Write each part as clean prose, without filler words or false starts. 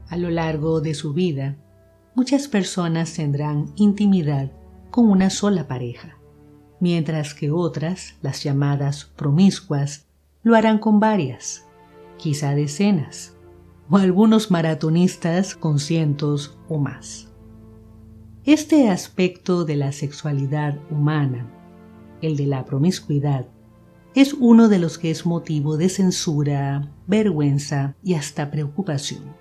A lo largo de su vida, muchas personas tendrán intimidad con una sola pareja, mientras que otras, las llamadas promiscuas, lo harán con varias, quizá decenas, o algunos maratonistas con cientos o más. Este aspecto de la sexualidad humana, el de la promiscuidad, es uno de los que es motivo de censura, vergüenza y hasta preocupación.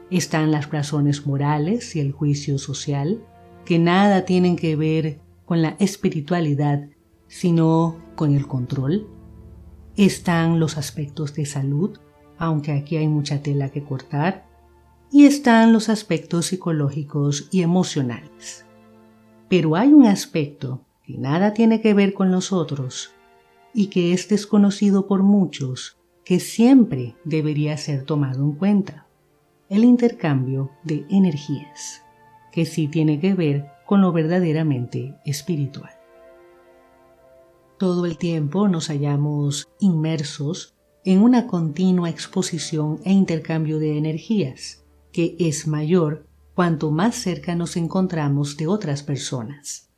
Están las razones morales y el juicio social, que nada tienen que ver con la espiritualidad, sino con el control. Están los aspectos de salud, aunque aquí hay mucha tela que cortar, y están los aspectos psicológicos y emocionales. Pero hay un aspecto que nada tiene que ver con los otros y que es desconocido por muchos, que siempre debería ser tomado en cuenta: el intercambio de energías, que sí tiene que ver con lo verdaderamente espiritual. Todo el tiempo nos hallamos inmersos en una continua exposición e intercambio de energías, que es mayor cuanto más cerca nos encontramos de otras personas.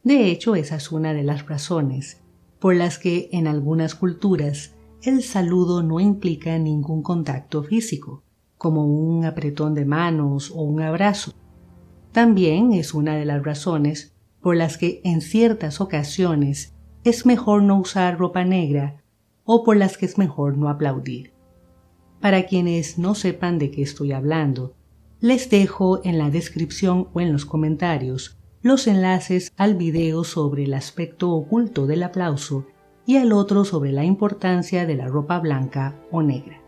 De hecho, esa es una de las razones por las que en algunas culturas el saludo no implica ningún contacto físico, como un apretón de manos o un abrazo. También es una de las razones por las que en ciertas ocasiones es mejor no usar ropa negra o por las que es mejor no aplaudir. Para quienes no sepan de qué estoy hablando, les dejo en la descripción o en los comentarios los enlaces al video sobre el aspecto oculto del aplauso y al otro sobre la importancia de la ropa blanca o negra.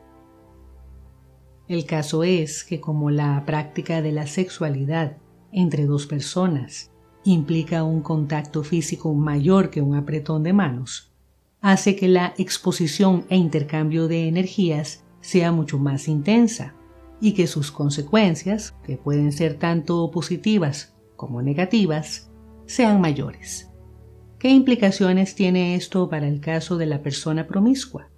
El caso es que como la práctica de la sexualidad entre dos personas implica un contacto físico mayor que un apretón de manos, hace que la exposición e intercambio de energías sea mucho más intensa y que sus consecuencias, que pueden ser tanto positivas como negativas, sean mayores. ¿Qué implicaciones tiene esto para el caso de la persona promiscua?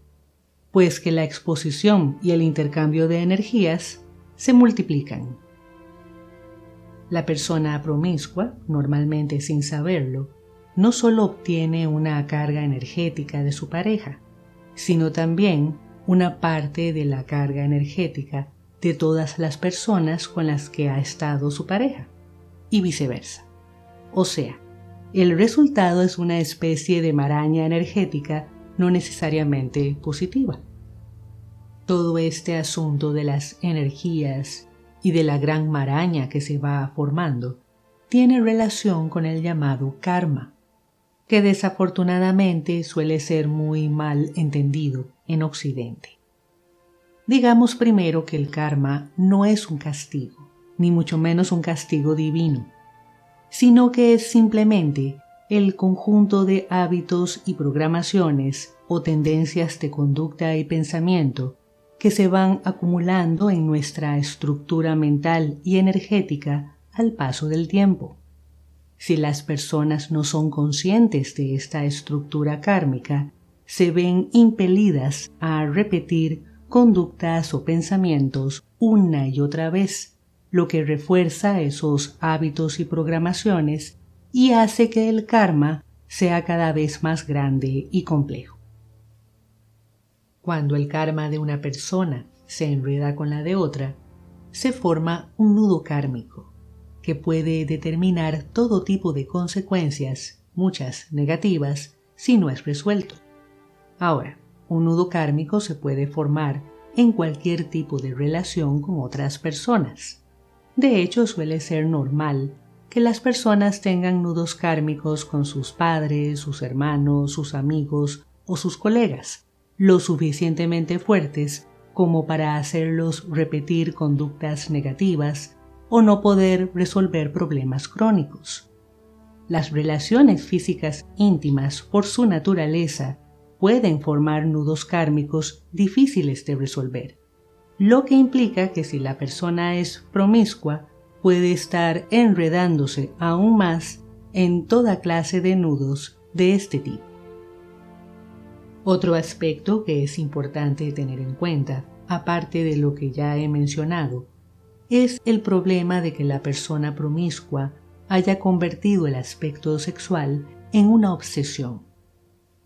Pues que la exposición y el intercambio de energías se multiplican. La persona promiscua, normalmente sin saberlo, no solo obtiene una carga energética de su pareja, sino también una parte de la carga energética de todas las personas con las que ha estado su pareja, y viceversa. O sea, el resultado es una especie de maraña energética no necesariamente positiva. Todo este asunto de las energías y de la gran maraña que se va formando tiene relación con el llamado karma, que desafortunadamente suele ser muy mal entendido en Occidente. Digamos primero que el karma no es un castigo, ni mucho menos un castigo divino, sino que es simplemente el conjunto de hábitos y programaciones o tendencias de conducta y pensamiento que se van acumulando en nuestra estructura mental y energética al paso del tiempo. Si las personas no son conscientes de esta estructura kármica, se ven impelidas a repetir conductas o pensamientos una y otra vez, lo que refuerza esos hábitos y programaciones y hace que el karma sea cada vez más grande y complejo. Cuando el karma de una persona se enreda con la de otra, se forma un nudo kármico que puede determinar todo tipo de consecuencias, muchas negativas, si no es resuelto. Ahora, un nudo kármico se puede formar en cualquier tipo de relación con otras personas. De hecho, suele ser normal que las personas tengan nudos kármicos con sus padres, sus hermanos, sus amigos o sus colegas, lo suficientemente fuertes como para hacerlos repetir conductas negativas o no poder resolver problemas crónicos. Las relaciones físicas íntimas, por su naturaleza, pueden formar nudos kármicos difíciles de resolver, lo que implica que si la persona es promiscua, puede estar enredándose aún más en toda clase de nudos de este tipo. Otro aspecto que es importante tener en cuenta, aparte de lo que ya he mencionado, es el problema de que la persona promiscua haya convertido el aspecto sexual en una obsesión,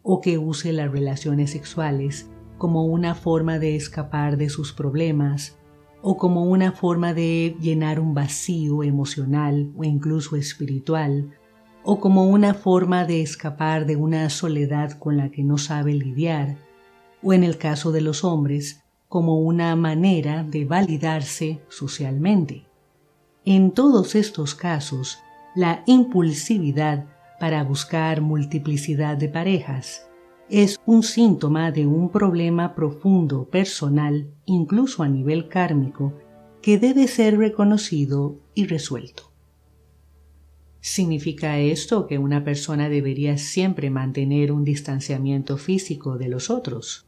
o que use las relaciones sexuales como una forma de escapar de sus problemas, o como una forma de llenar un vacío emocional o incluso espiritual, o como una forma de escapar de una soledad con la que no sabe lidiar, o en el caso de los hombres, como una manera de validarse socialmente. En todos estos casos, la impulsividad para buscar multiplicidad de parejas es un síntoma de un problema profundo, personal, incluso a nivel kármico, que debe ser reconocido y resuelto. ¿Significa esto que una persona debería siempre mantener un distanciamiento físico de los otros?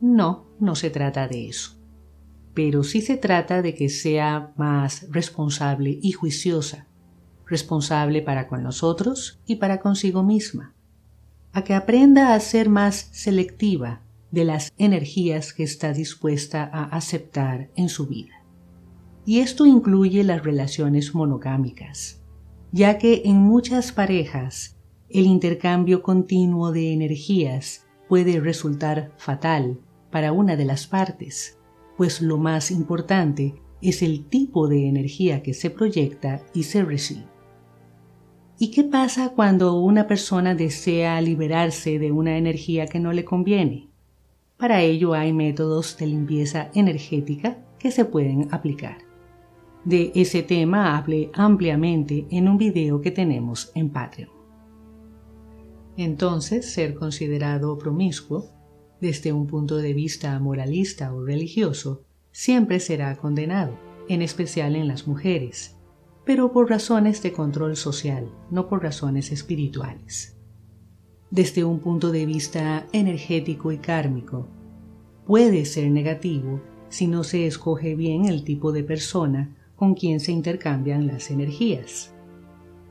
No, no se trata de eso. Pero sí se trata de que sea más responsable y juiciosa, responsable para con los otros y para consigo misma, a que aprenda a ser más selectiva de las energías que está dispuesta a aceptar en su vida. Y esto incluye las relaciones monogámicas, ya que en muchas parejas el intercambio continuo de energías puede resultar fatal para una de las partes, pues lo más importante es el tipo de energía que se proyecta y se recibe. ¿Y qué pasa cuando una persona desea liberarse de una energía que no le conviene? Para ello hay métodos de limpieza energética que se pueden aplicar. De ese tema hablé ampliamente en un video que tenemos en Patreon. Entonces, ser considerado promiscuo, desde un punto de vista moralista o religioso, siempre será condenado, en especial en las mujeres, pero por razones de control social, no por razones espirituales. Desde un punto de vista energético y kármico, puede ser negativo si no se escoge bien el tipo de persona con quien se intercambian las energías.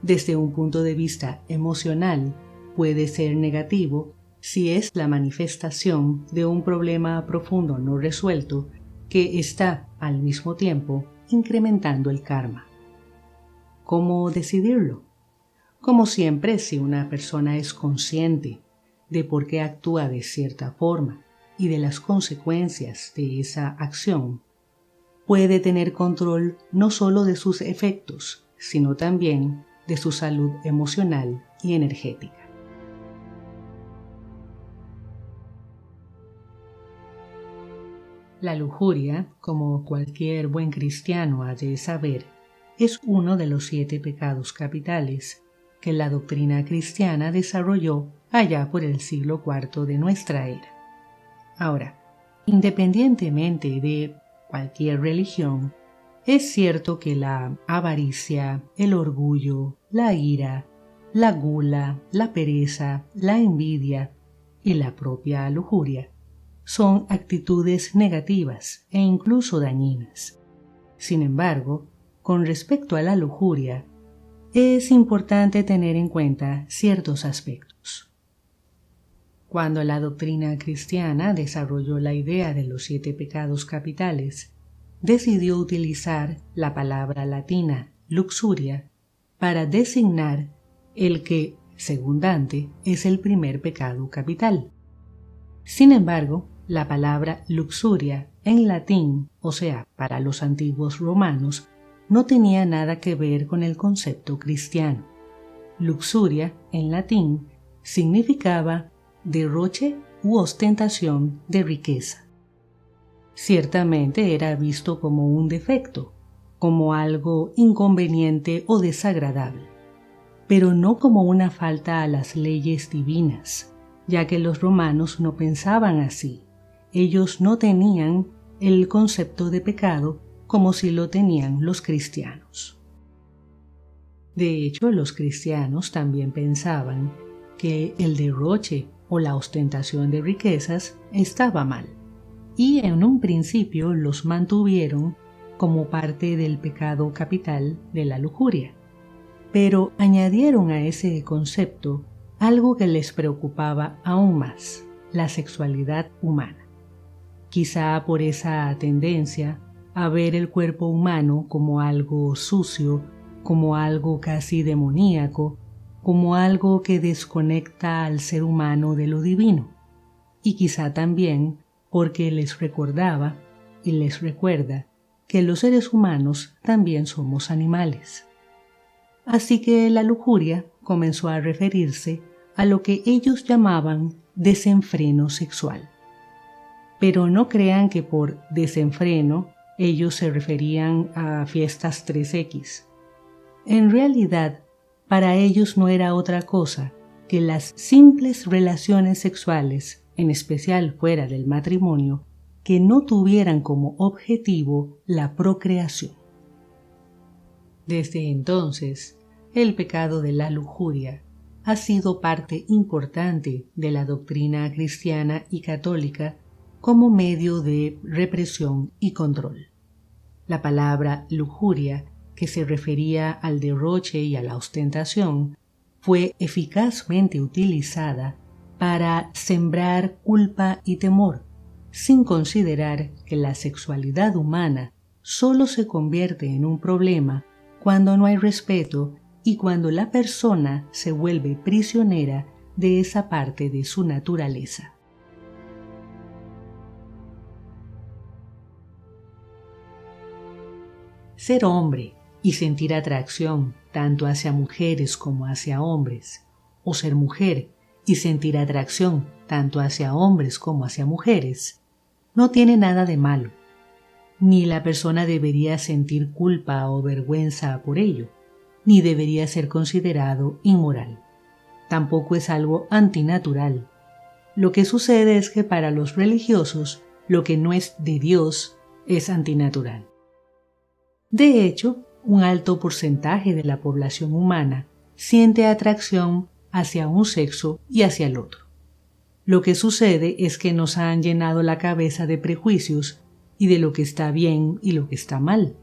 Desde un punto de vista emocional, puede ser negativo si es la manifestación de un problema profundo no resuelto que está al mismo tiempo incrementando el karma. ¿Cómo decidirlo? Como siempre, si una persona es consciente de por qué actúa de cierta forma y de las consecuencias de esa acción, puede tener control no solo de sus efectos, sino también de su salud emocional y energética. La lujuria, como cualquier buen cristiano ha de saber, es uno de los 7 pecados capitales que la doctrina cristiana desarrolló allá por el siglo IV de nuestra era. Ahora, independientemente de cualquier religión, es cierto que la avaricia, el orgullo, la ira, la gula, la pereza, la envidia y la propia lujuria son actitudes negativas e incluso dañinas. Sin embargo, con respecto a la lujuria, es importante tener en cuenta ciertos aspectos. Cuando la doctrina cristiana desarrolló la idea de los 7 pecados capitales, decidió utilizar la palabra latina luxuria para designar el que, según Dante, es el primer pecado capital. Sin embargo, la palabra luxuria en latín, o sea, para los antiguos romanos, no tenía nada que ver con el concepto cristiano. Luxuria en latín significaba derroche u ostentación de riqueza. Ciertamente era visto como un defecto, como algo inconveniente o desagradable, pero no como una falta a las leyes divinas, ya que los romanos no pensaban así. Ellos no tenían el concepto de pecado como si lo tenían los cristianos. De hecho, los cristianos también pensaban que el derroche o la ostentación de riquezas estaba mal, y en un principio los mantuvieron como parte del pecado capital de la lujuria. Pero añadieron a ese concepto algo que les preocupaba aún más: la sexualidad humana. Quizá por esa tendencia, a ver el cuerpo humano como algo sucio, como algo casi demoníaco, como algo que desconecta al ser humano de lo divino. Y quizá también porque les recordaba y les recuerda que los seres humanos también somos animales. Así que la lujuria comenzó a referirse a lo que ellos llamaban desenfreno sexual. Pero no crean que por desenfreno ellos se referían a fiestas 3X. En realidad, para ellos no era otra cosa que las simples relaciones sexuales, en especial fuera del matrimonio, que no tuvieran como objetivo la procreación. Desde entonces, el pecado de la lujuria ha sido parte importante de la doctrina cristiana y católica como medio de represión y control. La palabra lujuria, que se refería al derroche y a la ostentación, fue eficazmente utilizada para sembrar culpa y temor, sin considerar que la sexualidad humana solo se convierte en un problema cuando no hay respeto y cuando la persona se vuelve prisionera de esa parte de su naturaleza. Ser hombre y sentir atracción tanto hacia mujeres como hacia hombres, o ser mujer y sentir atracción tanto hacia hombres como hacia mujeres, no tiene nada de malo, ni la persona debería sentir culpa o vergüenza por ello, ni debería ser considerado inmoral. Tampoco es algo antinatural. Lo que sucede es que para los religiosos, lo que no es de Dios es antinatural. De hecho, un alto porcentaje de la población humana siente atracción hacia un sexo y hacia el otro. Lo que sucede es que nos han llenado la cabeza de prejuicios y de lo que está bien y lo que está mal.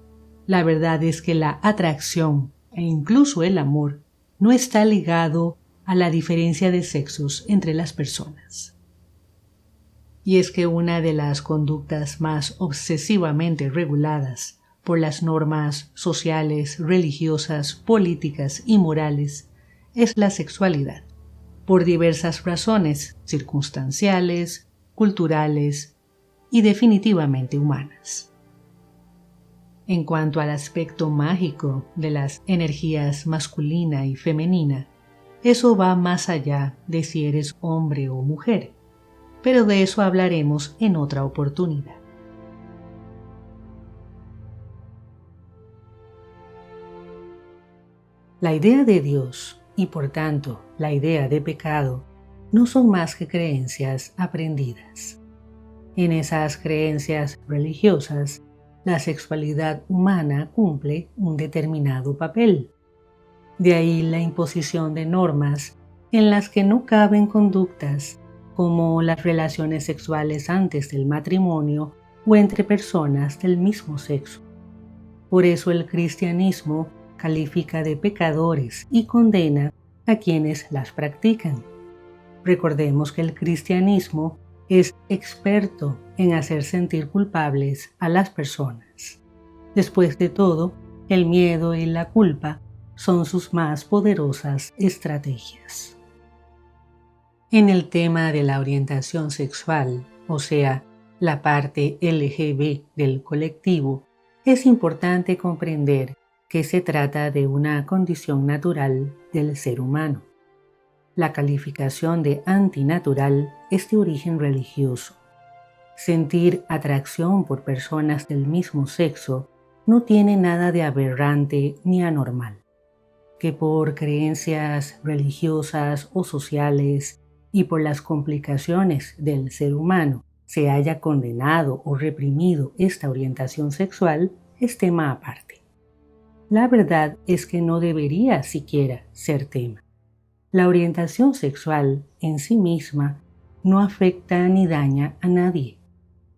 La verdad es que la atracción e incluso el amor no está ligado a la diferencia de sexos entre las personas. Y es que una de las conductas más obsesivamente reguladas por las normas sociales, religiosas, políticas y morales es la sexualidad, por diversas razones circunstanciales, culturales y definitivamente humanas. En cuanto al aspecto mágico de las energías masculina y femenina, eso va más allá de si eres hombre o mujer, pero de eso hablaremos en otra oportunidad. La idea de Dios y por tanto la idea de pecado no son más que creencias aprendidas. En esas creencias religiosas, la sexualidad humana cumple un determinado papel. De ahí la imposición de normas en las que no caben conductas como las relaciones sexuales antes del matrimonio o entre personas del mismo sexo. Por eso el cristianismo califica de pecadores y condena a quienes las practican. Recordemos que el cristianismo es experto en hacer sentir culpables a las personas. Después de todo, el miedo y la culpa son sus más poderosas estrategias. En el tema de la orientación sexual, o sea, la parte LGB del colectivo, es importante comprender que se trata de una condición natural del ser humano. La calificación de antinatural es de origen religioso. Sentir atracción por personas del mismo sexo no tiene nada de aberrante ni anormal. Que por creencias religiosas o sociales y por las complicaciones del ser humano se haya condenado o reprimido esta orientación sexual es tema aparte. La verdad es que no debería siquiera ser tema. La orientación sexual en sí misma no afecta ni daña a nadie.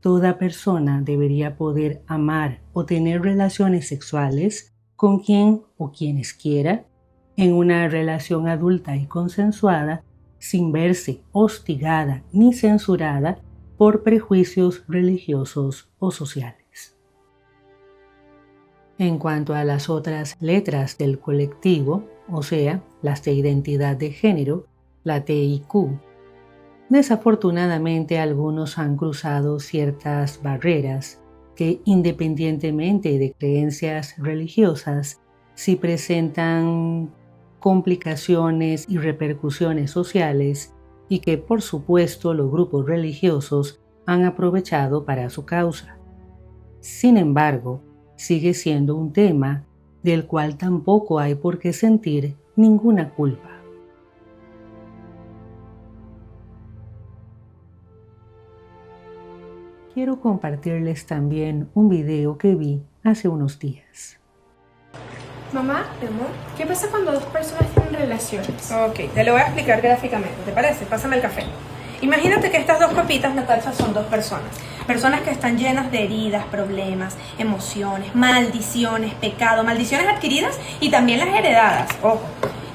Toda persona debería poder amar o tener relaciones sexuales con quien o quienes quiera, en una relación adulta y consensuada, sin verse hostigada ni censurada por prejuicios religiosos o sociales. En cuanto a las otras letras del colectivo, o sea, las de identidad de género, la T y Q, desafortunadamente algunos han cruzado ciertas barreras que, independientemente de creencias religiosas, sí presentan complicaciones y repercusiones sociales y que, por supuesto, los grupos religiosos han aprovechado para su causa. Sin embargo, sigue siendo un tema del cual tampoco hay por qué sentir ninguna culpa. Quiero compartirles también un video que vi hace unos días. Mamá, amor, ¿qué pasa cuando dos personas tienen relaciones? Ok, te lo voy a explicar gráficamente, ¿te parece? Pásame el café. Imagínate que estas dos copitas, Natasha, son dos personas. Personas que están llenas de heridas, problemas, emociones, maldiciones, pecado, maldiciones adquiridas y también las heredadas, ojo.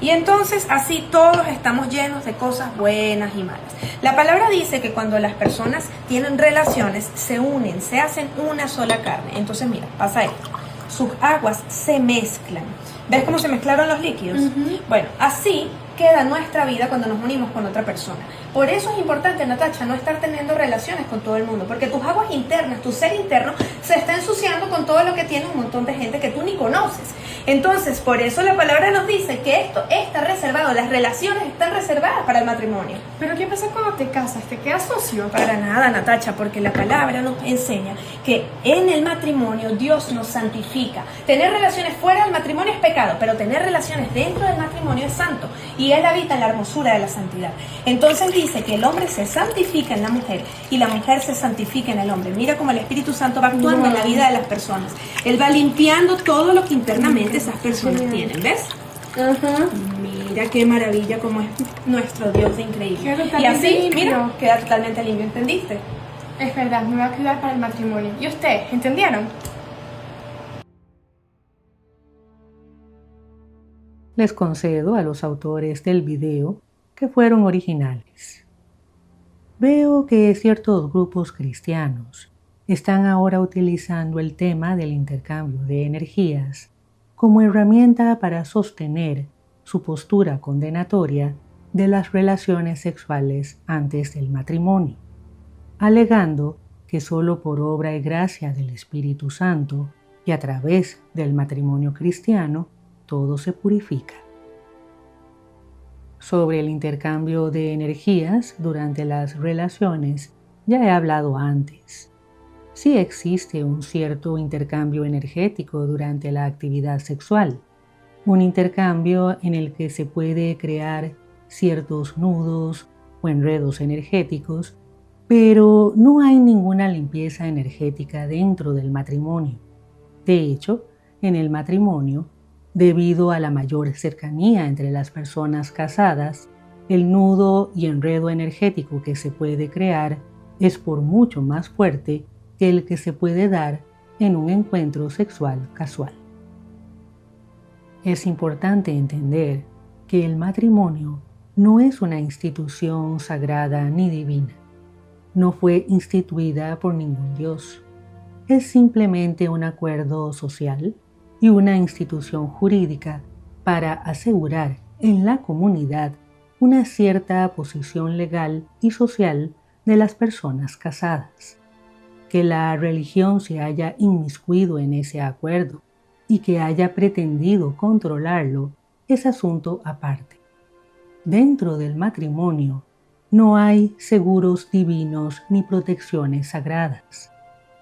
Y entonces así todos estamos llenos de cosas buenas y malas. La palabra dice que cuando las personas tienen relaciones, se unen, se hacen una sola carne. Entonces mira, pasa esto. Sus aguas se mezclan. ¿Ves cómo se mezclaron los líquidos? Bueno, así queda nuestra vida cuando nos unimos con otra persona. Por eso es importante, Natasha, no estar teniendo relaciones con todo el mundo, porque tus aguas internas, tu ser interno, se está ensuciando con todo lo que tiene un montón de gente que tú ni conoces. Entonces, por eso la palabra nos dice que esto está reservado, las relaciones están reservadas para el matrimonio. ¿Pero qué pasa cuando te casas? ¿Te quedas sucio? Para nada, Natasha, porque la palabra nos enseña que en el matrimonio Dios nos santifica. Tener relaciones fuera del matrimonio es pecado, pero tener relaciones dentro del matrimonio es santo. Y Él habita en la hermosura de la santidad. Entonces dice que el hombre se santifica en la mujer y la mujer se santifica en el hombre. Mira cómo el Espíritu Santo va actuando en la vida de las personas. Él va limpiando todo lo que internamente esas personas tienen, ¿ves? Mira qué maravilla como es nuestro Dios de increíble. Y así, limpio. mira, queda totalmente limpio, ¿entendiste? Es verdad, me va a cuidar para el matrimonio. ¿Y ustedes, entendieron? Les concedo a los autores del video que fueron originales. Veo que ciertos grupos cristianos están ahora utilizando el tema del intercambio de energías como herramienta para sostener su postura condenatoria de las relaciones sexuales antes del matrimonio, alegando que solo por obra y gracia del Espíritu Santo y a través del matrimonio cristiano todo se purifica. Sobre el intercambio de energías durante las relaciones ya he hablado antes. Sí existe un cierto intercambio energético durante la actividad sexual, un intercambio en el que se puede crear ciertos nudos o enredos energéticos, pero no hay ninguna limpieza energética dentro del matrimonio. De hecho, en el matrimonio, debido a la mayor cercanía entre las personas casadas, el nudo y enredo energético que se puede crear es por mucho más fuerte que el que se puede dar en un encuentro sexual casual. Es importante entender que el matrimonio no es una institución sagrada ni divina. No fue instituida por ningún Dios. Es simplemente un acuerdo social y una institución jurídica para asegurar en la comunidad una cierta posición legal y social de las personas casadas. Que la religión se haya inmiscuido en ese acuerdo y que haya pretendido controlarlo es asunto aparte. Dentro del matrimonio no hay seguros divinos ni protecciones sagradas.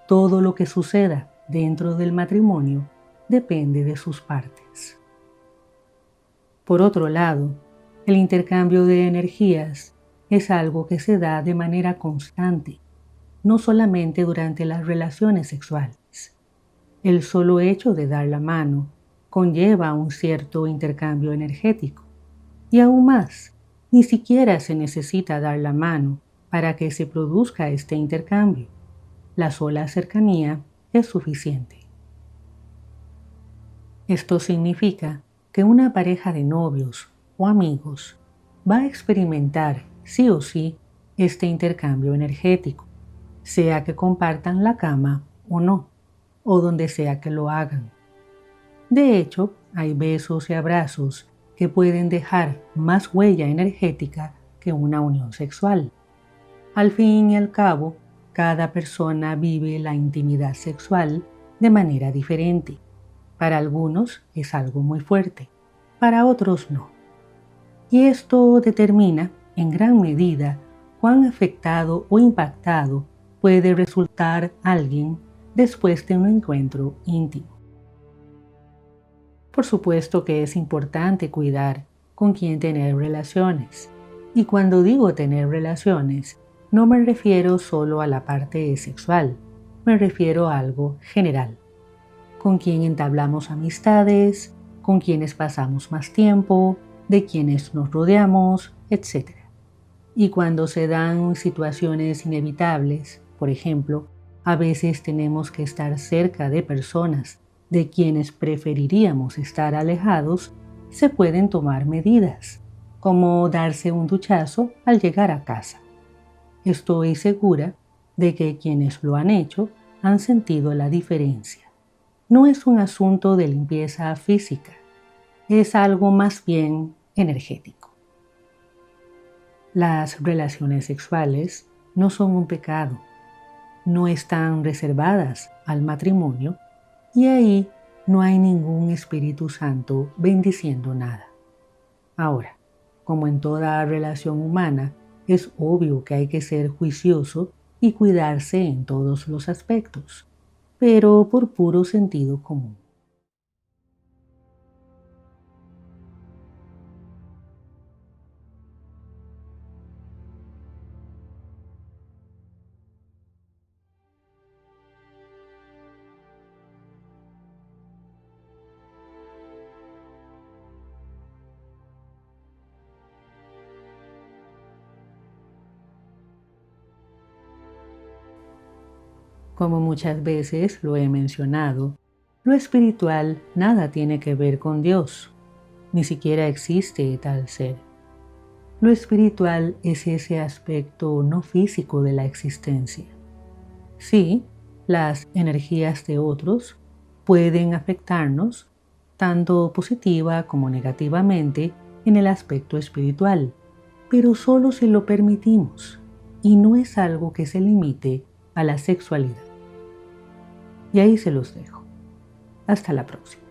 Todo lo que suceda dentro del matrimonio depende de sus partes. Por otro lado, el intercambio de energías es algo que se da de manera constante, no solamente durante las relaciones sexuales. El solo hecho de dar la mano conlleva un cierto intercambio energético. Y aún más, ni siquiera se necesita dar la mano para que se produzca este intercambio. La sola cercanía es suficiente. Esto significa que una pareja de novios o amigos va a experimentar sí o sí este intercambio energético, sea que compartan la cama o no, o donde sea que lo hagan. De hecho, hay besos y abrazos que pueden dejar más huella energética que una unión sexual. Al fin y al cabo, cada persona vive la intimidad sexual de manera diferente. Para algunos es algo muy fuerte, para otros no. Y esto determina, en gran medida, cuán afectado o impactado puede resultar alguien después de un encuentro íntimo. Por supuesto que es importante cuidar con quién tener relaciones. Y cuando digo tener relaciones, no me refiero solo a la parte sexual, me refiero a algo general. Con quién entablamos amistades, con quienes pasamos más tiempo, de quienes nos rodeamos, etc. Y cuando se dan situaciones inevitables, por ejemplo, a veces tenemos que estar cerca de personas de quienes preferiríamos estar alejados, se pueden tomar medidas, como darse un duchazo al llegar a casa. Estoy segura de que quienes lo han hecho han sentido la diferencia. No es un asunto de limpieza física, es algo más bien energético. Las relaciones sexuales no son un pecado, no están reservadas al matrimonio y ahí no hay ningún Espíritu Santo bendiciendo nada. Ahora, como en toda relación humana, es obvio que hay que ser juicioso y cuidarse en todos los aspectos, pero por puro sentido común. Como muchas veces lo he mencionado, lo espiritual nada tiene que ver con Dios, ni siquiera existe tal ser. Lo espiritual es ese aspecto no físico de la existencia. Sí, las energías de otros pueden afectarnos, tanto positiva como negativamente, en el aspecto espiritual, pero solo si lo permitimos, y no es algo que se limite a la sexualidad. Y ahí se los dejo. Hasta la próxima.